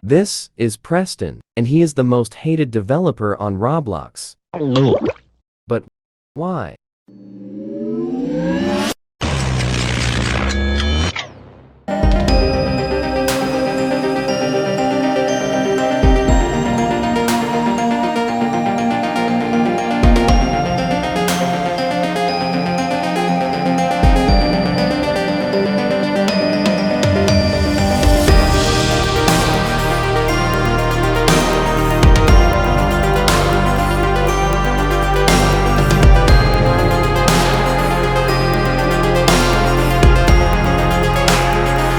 This is Preston, and he is the most hated developer on Roblox. But why?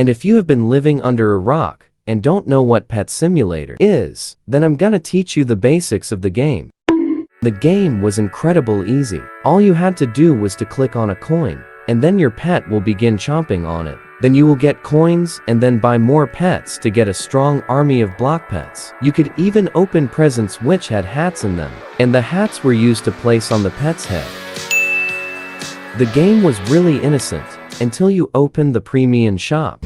And if you have been living under a rock and don't know what Pet Simulator is, then I'm gonna teach you the basics of the game. The game was incredible easy. All you had to do was to click on a coin, and then your pet will begin chomping on it. Then you will get coins and then buy more pets to get a strong army of block pets. You could even open presents which had hats in them, and the hats were used to place on the pet's head. The game was really innocent until you opened the premium shop.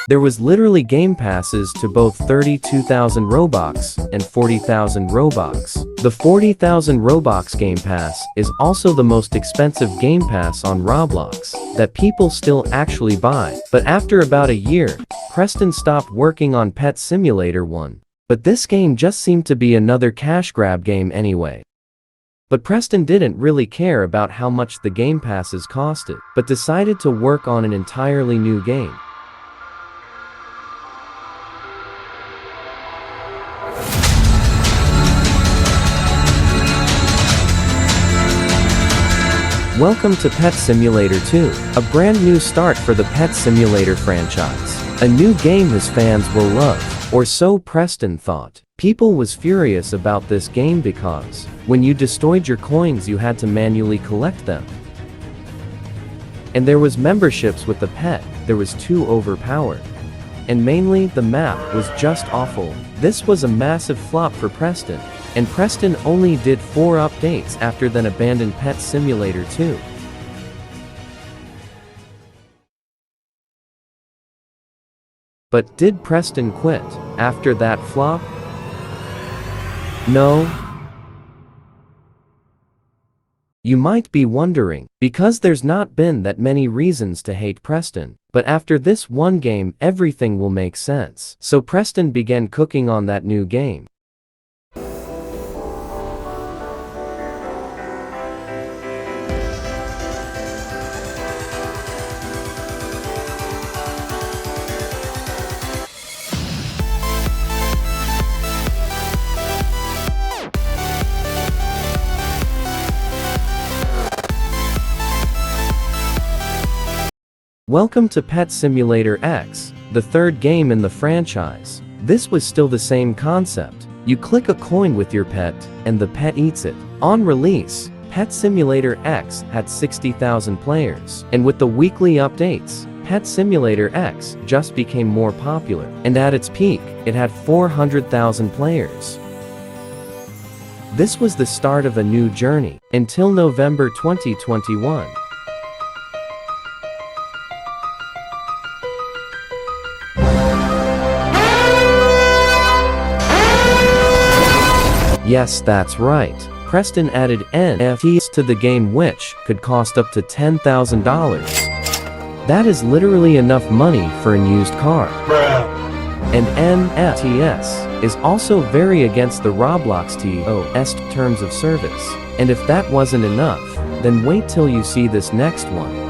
There was literally game passes to both 32,000 Robux and 40,000 Robux. The 40,000 Robux game pass is also the most expensive game pass on Roblox that people still actually buy. But after about a year, Preston stopped working on Pet Simulator 1. But this game just seemed to be another cash grab game anyway. But Preston didn't really care about how much the game passes costed, but decided to work on an entirely new game. Welcome to Pet Simulator 2, a brand new start for the Pet Simulator franchise. A new game his fans will love. Or so Preston thought. People was furious about this game because when you destroyed your coins you had to manually collect them. And there was memberships with the pet, there was too overpowered. And mainly the map was just awful. This was a massive flop for Preston, and Preston only did 4 updates after then abandoned Pet Simulator 2. But did Preston quit after that flop? No. You might be wondering, because there's not been that many reasons to hate Preston. But after this one game, everything will make sense. So Preston began cooking on that new game. Welcome to Pet Simulator X, the third game in the franchise. This was still the same concept. You click a coin with your pet, and the pet eats it. On release, Pet Simulator X had 60,000 players, and with the weekly updates, Pet Simulator X just became more popular, and at its peak, it had 400,000 players. This was the start of a new journey, until November 2021. Yes, that's right. Preston added NFTs to the game which could cost up to $10,000. That is literally enough money for a used car. And NFTs is also very against the Roblox TOS terms of service. And if that wasn't enough, then wait till you see this next one.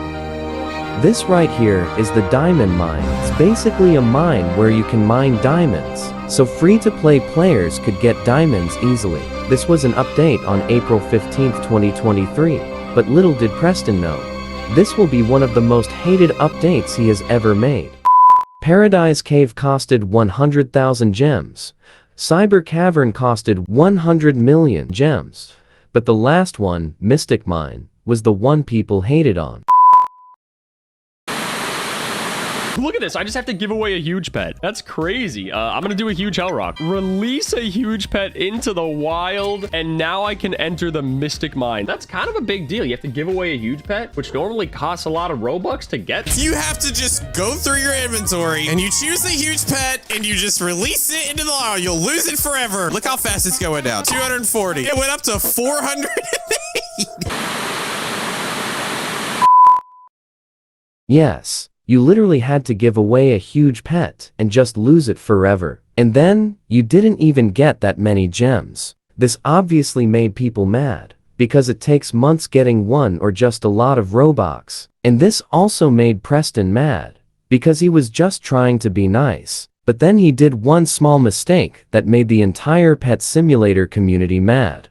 This right here is the diamond mine. It's basically a mine where you can mine diamonds. So free-to-play players could get diamonds easily. This was an update on April 15, 2023, but little did Preston know. This will be one of the most hated updates he has ever made. Paradise Cave costed 100,000 gems. Cyber Cavern costed 100 million gems. But the last one, Mystic Mine, was the one people hated on. Look at this. I just have to give away a huge pet. That's crazy. I'm gonna do a huge hell rock. Release a huge pet into the wild, and now I can enter the Mystic Mine. That's kind of a big deal. You have to give away a huge pet, which normally costs a lot of Robux to get. You have to just go through your inventory, and you choose the huge pet, and you just release it into the wild. You'll lose it forever. Look how fast it's going down. 240. It went up to 408. Yes, you literally had to give away a huge pet and just lose it forever. And then, you didn't even get that many gems. This obviously made people mad, because it takes months getting one or just a lot of Robux. And this also made Preston mad, because he was just trying to be nice. But then he did one small mistake that made the entire Pet Simulator community mad.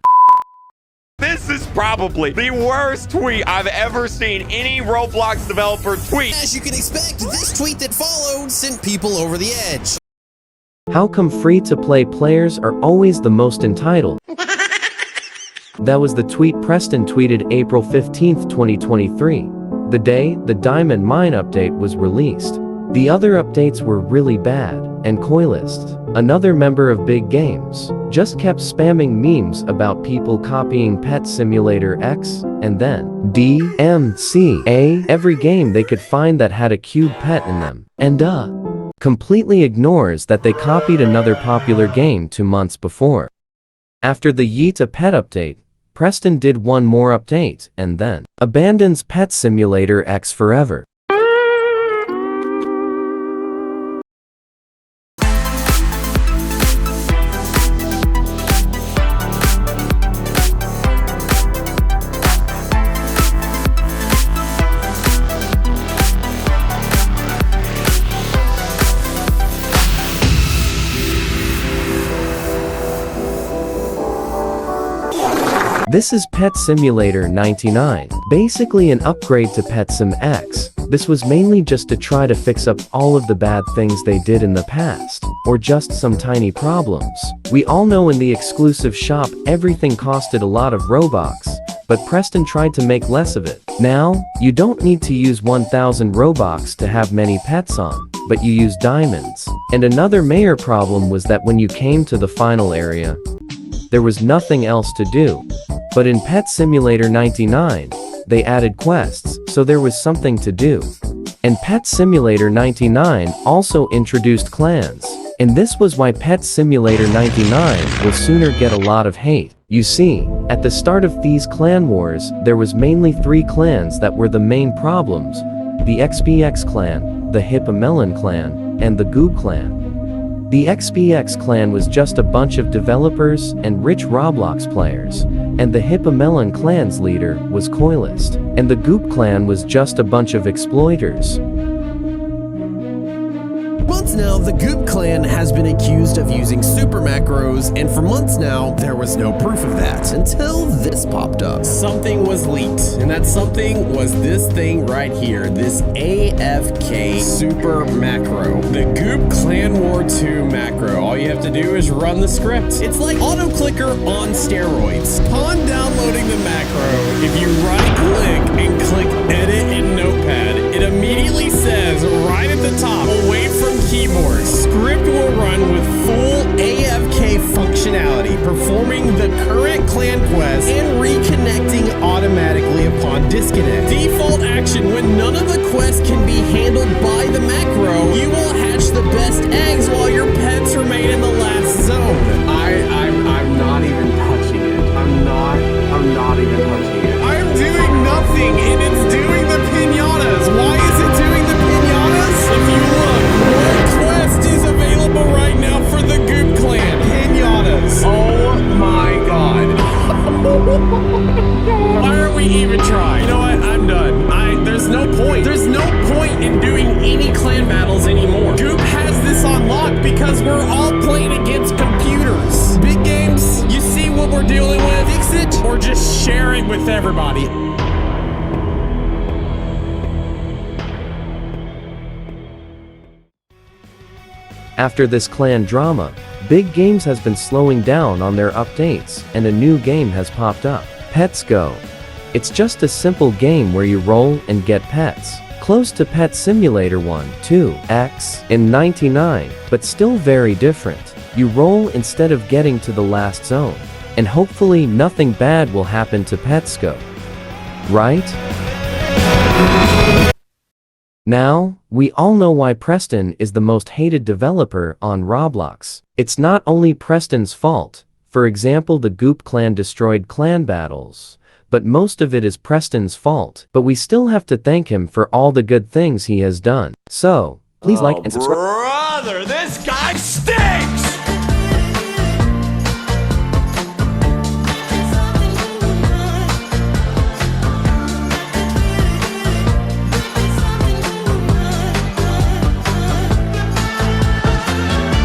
This is probably the worst tweet I've ever seen any Roblox developer tweet. As you can expect, this tweet that followed sent people over the edge. How come free-to-play players are always the most entitled? That was the tweet Preston tweeted April 15th, 2023, the day the Diamond Mine update was released. The other updates were really bad, and Coilist, another member of Big Games, just kept spamming memes about people copying Pet Simulator X, and then DMCA every game they could find that had a cute pet in them, and completely ignores that they copied another popular game 2 months before. After the Yeet a Pet update, Preston did one more update, and then abandons Pet Simulator X forever. This is Pet Simulator 99, basically an upgrade to Pet Sim X. This was mainly just to try to fix up all of the bad things they did in the past, or just some tiny problems. We all know in the exclusive shop everything costed a lot of Robux, but Preston tried to make less of it. Now, you don't need to use 1000 Robux to have many pets on, but you use diamonds. And another major problem was that when you came to the final area, there was nothing else to do. But in Pet Simulator 99, they added quests, so there was something to do. And Pet Simulator 99 also introduced clans. And this was why Pet Simulator 99 will sooner get a lot of hate. You see, at the start of these clan wars, there was mainly 3 clans that were the main problems: the XPX clan, the Hippomelon clan, and the Goob clan. The XPX clan was just a bunch of developers and rich Roblox players, and the Hippomelon clan's leader was Coilist, and the Goop clan was just a bunch of exploiters. Months now, the Goop clan has been accused of using super macros, and for months now, there was no proof of that, until this popped up. Something was leaked, and that something was this thing right here, this AFK super macro. The Goop Clan War 2 macro. All you have to do is run the script. It's like auto-clicker on steroids. Upon downloading the macro, if you right-click and click Edit in Notepad, it immediately says right at the top, away from keyboard, script will run with full AFK functionality, performing the current clan quest and reconnecting automatically upon disconnect. Default action: when none of the quests can be handled by the macro, you will hatch the best eggs while your pets remain in the last zone. I'm not even touching it. I'm not even touching it. I'm doing nothing, and it's doing the pinatas. Why is it doing the pinatas? If you look, what quest is available right now for the Goop clan? Pinatas. Oh my god. Why are we even trying? You know what? I'm done. There's no point. There's no point in doing any clan battles anymore. Goop has this on lock because we're all playing against computers. Big Games, you see what we're dealing with? Fix it or just share it with everybody. After this clan drama, Big Games has been slowing down on their updates, and a new game has popped up. Pets Go. It's just a simple game where you roll and get pets, Close to Pet Simulator 1, 2x, and 99, but still very different. You roll instead of getting to the last zone. And hopefully nothing bad will happen to Petscope. Right? Now, we all know why Preston is the most hated developer on Roblox. It's not only Preston's fault, for example the Goop clan destroyed clan battles, but most of it is Preston's fault. But we still have to thank him for all the good things he has done. So, please like and subscribe. Brother, this guy stinks!